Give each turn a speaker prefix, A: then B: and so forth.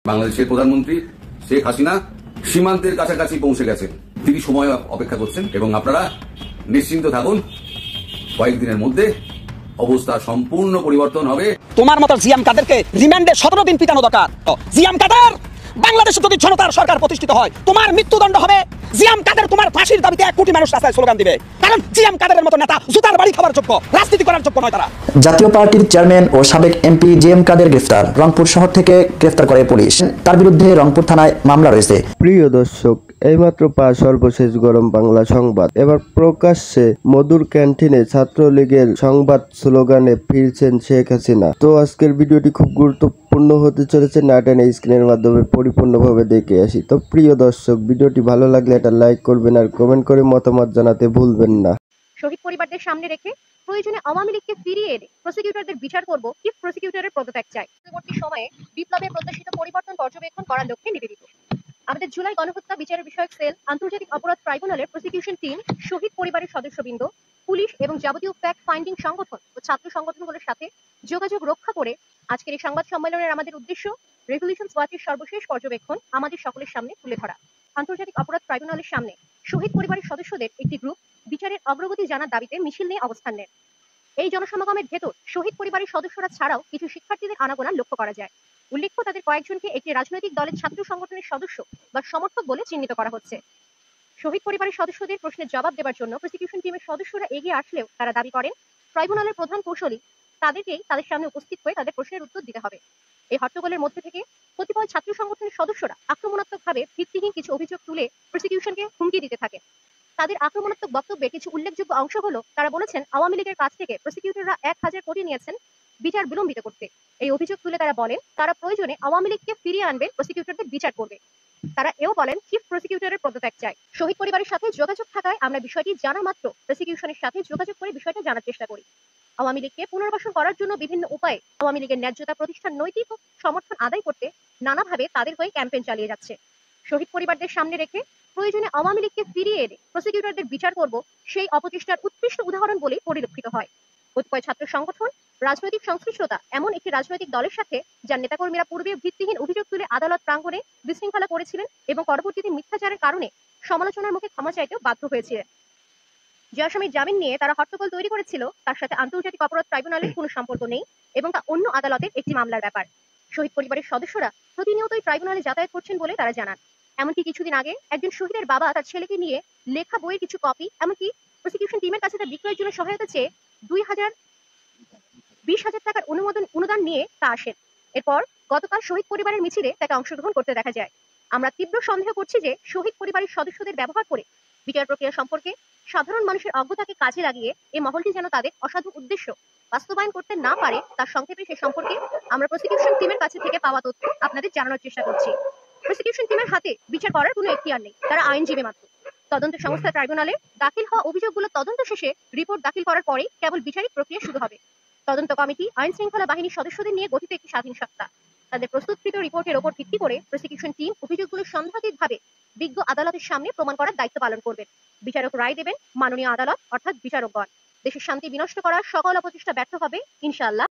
A: বাংলাদেশের প্রধানমন্ত্রী শেখ হাসিনা সীমান্তের কাছাকাছি পৌঁছে গেছেন। তিনি সময় অপেক্ষা করছেন এবং আপনারা নিশ্চিন্ত থাকুন, কয়েকদিনের মধ্যে অবস্থা সম্পূর্ণ পরিবর্তন হবে।
B: তোমার মতো জিএম কাদেরকে রিমান্ডে 17 দিন পিটানো দরকার। জিএম কাদের বাংলাদেশে যদি জনতার সরকার প্রতিষ্ঠিত হয় তোমার মৃত্যুদণ্ড হবে। জিএম কাদের তোমার ফাঁসির দাবিতে 1 কোটি মানুষ রাস্তায় স্লোগান দিবে, কারণ জিএম কাদের মতো নেতা জুতার বাড়ি খাবার যোগ্য, রাজনীতি করার যোগ্য নয় তারা।
C: জাতীয় পার্টির চেয়ারম্যান ও সাবেক এমপি জিএম কাদের গ্রেফতার। রংপুর শহর থেকে গ্রেফতার করে পুলিশ। তার বিরুদ্ধে রংপুর থানায় মামলা রয়েছে।
D: প্রিয় দর্শক, এইমাত্র সর্বশেষ গরম বাংলা সংবাদ। এবার প্রকাশ্যে মধুর ক্যান্টিনে ছাত্রলীগের সংবাদ স্লোগানে ফিরছেন শেখ হাসিনা। তো আজকের ভিডিওটি খুব গুরুত্বপূর্ণ হতে চলেছে, না টেনে স্ক্রিনের মাধ্যমে পরিপূর্ণভাবে দেখে আসি। তো প্রিয় দর্শক, ভিডিওটি ভালো লাগলে এটা লাইক করবেন আর কমেন্ট করে মতামত জানাতে ভুলবেন না।
E: শহীদ পরিবারদের সামনে রেখে প্রয়োজনে আওয়ামী লীগকে ফিরিয়ে এনে প্রসিকিউটরদের বিচার করব, চিফ প্রসিকিউটরের পদত্যাগ চাই। পরবর্তী সময়ে বিপ্লবের প্রত্যাশিত পরিবর্তন পর্যবেক্ষণ করার লক্ষ্যে নিবেদিত। আমাদের জুলাই গণহত্যা বিচার বিষয়ক সেল, আন্তর্জাতিক অপরাধ ট্রাইব্যুনালের প্রসিকিউশন টিম, শহীদ পরিবারের সদস্যবৃন্দ, পুলিশ এবং যাবতীয় ফ্যাক্ট ফাইন্ডিং সংগঠন ও ছাত্র সংগঠনগুলোর সাথে যোগাযোগ রক্ষা করে আজকের এই সংবাদ সম্মেলনের আমাদের উদ্দেশ্য রেভলিউশনস ওয়াচের সর্বশেষ পর্যবেক্ষণ আমাদের সকলের সামনে তুলে ধরা। আন্তর্জাতিক অপরাধ ট্রাইব্যুনালের সামনে শহীদ পরিবারের সদস্যদের একটি গ্রুপ বিচারের অগ্রগতি জানার দাবিতে মিছিল নিয়ে অবস্থান নেন। এই জনসমাগমের ভেতর শহীদ পরিবারের সদস্যরা ছাড়াও কিছু শিক্ষার্থীদের আনাগোনা লক্ষ্য করা যায়। উল্লেখ্য, তাদের কয়েকজনকে একটি রাজনৈতিক দলের ছাত্র সংগঠনের সদস্য বা সমর্থক বলে চিহ্নিত করা হচ্ছে। শহীদ পরিবারের সদস্যদের প্রশ্নের জবাব দেওয়ার জন্য প্রসিকিউশন টিমের সদস্যরা এগিয়ে আসলেও তারা দাবি করেন ট্রাইব্যুনালের প্রধান কৌশলী তাদেরকেই তাদের সামনে উপস্থিত হয়ে তাদের প্রশ্নের উত্তর দিতে হবে। এই হট্টগোলের মধ্যে থেকে কতিপয় ছাত্র সংগঠনের সদস্যরা আক্রমণাত্মকভাবে ভিত্তিহীন কিছু অভিযোগ তুলে প্রসিকিউশনকে হুমকি দিতে থাকে। তাদের আক্রমণাত্মক বক্তব্যে কিছু উল্লেখযোগ্য অংশ হলো, তারা বলেছেন আওয়ামী লীগের কাছ থেকে প্রসিকিউটররা 1000 কোটি নিয়েছেন বিচার বিলম্বিত করতে। এই অভিযোগ তুলে তারা বলেন তারা প্রয়োজনে আওয়ামী লীগকে ফিরিয়ে আনবেন, প্রসিকিউটরদের বিচার করবে। তারা এও বলেন চিফ প্রসিকিউটরের পদত্যাগ চাই। শহীদ পরিবারের সাথে যোগাযোগ থাকায় আমরা বিষয়টি জানা মাত্র প্রসিকিউশনের সাথে যোগাযোগ করে বিষয়টা জানার চেষ্টা করি। আওয়ামী লীগকে পুনর্বাসন করার জন্য বিভিন্ন উপায়ে আওয়ামী লীগের ন্যায্যতা প্রতিষ্ঠান নৈতিক সমর্থন আদায় করতে নানাভাবে তাদের হয়ে ক্যাম্পেইন চালিয়ে যাচ্ছে। শহীদ পরিবারদের সামনে রেখে প্রয়োজনে আওয়ামী লীগকে ফিরিয়ে এনে প্রসিকিউটরদের বিচার করব, সেই অপচেষ্টার উৎকৃষ্ট উদাহরণ বলেই পরিলক্ষিত হয়। কতিপয় ছাত্র সংগঠন, রাজনৈতিক সংশ্লিষ্টতা এমন একটি রাজনৈতিক দলের সাথে যার নেতাকর্মীরা পূর্বে ভিত্তিহীন অভিযোগ তুলে আদালত প্রাঙ্গণে বিশৃঙ্খলা করেছিলেন এবং পরবর্তীতে মিথ্যাচারের কারণে সমালোচনার মুখে ক্ষমা চাইতেও বাধ্য হয়েছিলেন। যে আসামির জামিন নিয়ে তারা হট্টগোল তৈরি করেছিল তার সাথে আন্তর্জাতিক অপরাধ ট্রাইব্যুনালের কোনো সম্পর্ক নেই এবং তা অন্য আদালতের একটি মামলার ব্যাপার। শহীদ পরিবারের সদস্যরা প্রতিনিয়তই ট্রাইব্যুনালে যাতায়াত করছেন বলে তারা জানান। এমনকি কিছুদিন আগে একজন শহীদের বাবা তার ছেলেকে নিয়ে লেখা বইয়ের কিছু কপি, এমনকি প্রসিকিউশন টিমের কাছে তার বিক্রয়ের জন্য সহায়তা চেয়ে 20,000 টাকার অনুদান নিয়ে তা আসেন। এরপর গতকাল শহীদ পরিবারের মিছিলে তাকে অংশগ্রহণ করতে দেখা যায়। আমরা তীব্র সন্দেহ করছি যে শহীদ পরিবারের সদস্যদের ব্যবহার করে বিচার প্রক্রিয়া সম্পর্কে সাধারণ মানুষের অজ্ঞতাকে কাজে লাগিয়ে এই মহলটি যেন তাদের অসাধু উদ্দেশ্য বাস্তবায়ন করতে না পারে, তার সংক্ষেপে সে সম্পর্কে আমরা প্রসিকিউশন টিমের কাছে থেকে পাওয়া তথ্য আপনাদের জানানোর চেষ্টা করছি। প্রসিকিউশন টিমের হাতে বিচার করার কোনো এখতিয়ার নেই, তারা আইনজীবী মাত্র। তদন্ত সংস্থা ট্রাইব্যুনালে দাখিল হওয়া অভিযোগগুলো তদন্ত শেষে রিপোর্ট দাখিল করার পরেই কেবল বিচারিক প্রক্রিয়া শুরু হবে। তদন্ত কমিটি আইন শৃঙ্খলা বাহিনীর সদস্যদের নিয়ে গঠিত একটি স্বাধীন সত্তা। তাদের প্রস্তুতকৃত রিপোর্টের ওপর ভিত্তি করে প্রসিকিউশন টিম অভিযোগগুলো সন্দেহাতীতভাবে বিজ্ঞ আদালতের সামনে প্রমাণ করার দায়িত্ব পালন করবেন। বিচারক রায় দেবেন মাননীয় আদালত অর্থাৎ বিচারকগণ। দেশের শান্তি বিনষ্ট করার সকল অপচেষ্টা ব্যর্থ হবে ইনশাআল্লাহ।